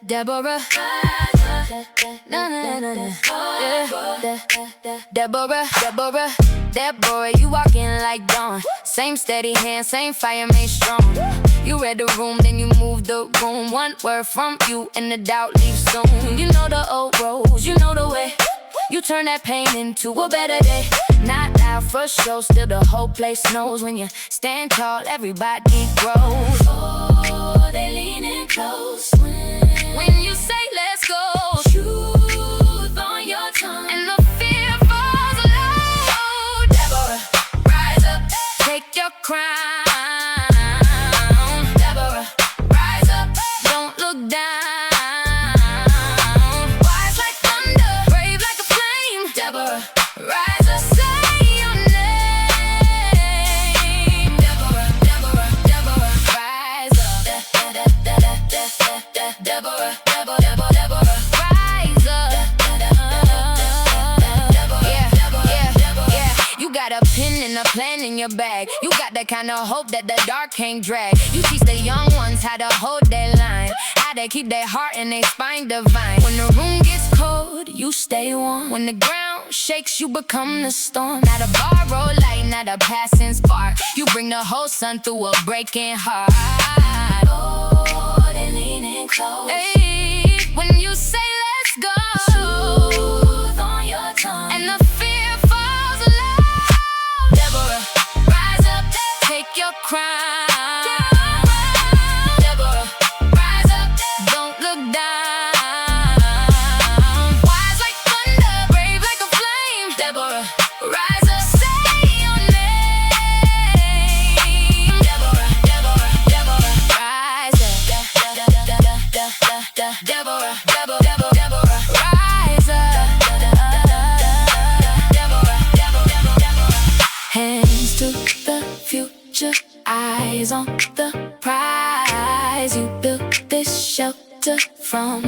Deborah, na na na na, Deborah, you walking like dawn. Same steady hand, same fire made strong. You read the room, then you moved the room. One word from you, and the doubt leaves soon. You know the old roads, you know the way. You turn that pain into a better day. Not loud for show, still the whole place knows. When you stand tall, everybody grows. Oh, they leaning close when you say let's go. Truth on your tongue, and the fear falls low. Deborah, rise up, take your crown. Deborah, rise up, don't look down. Rise up, say your name. Deborah, Deborah, Deborah, rise up. Deborah, Deborah, rise up. Yeah. You got a pen and a plan in your bag. You got that kind of hope that the dark can't drag. You teach the young ones how to hold their line, how to keep their heart and their spine divine. When the room gets cold, you stay warm. When the ground shakes, you become the storm. Not a borrowed light, not a passing spark. You bring the whole sun through a breaking heart. Oh, they leaning close. Hey, when you say let's go. Truth on your tongue, and the fear falls low. Deborah, rise up, take your crown. Deborah, rise up, don't look down. Rise up, say your name. Deborah, Deborah, Deborah, rise up. Deborah, Deborah, rise up. Deborah, Deborah. Hands to the future, eyes on the prize. You built this shelter from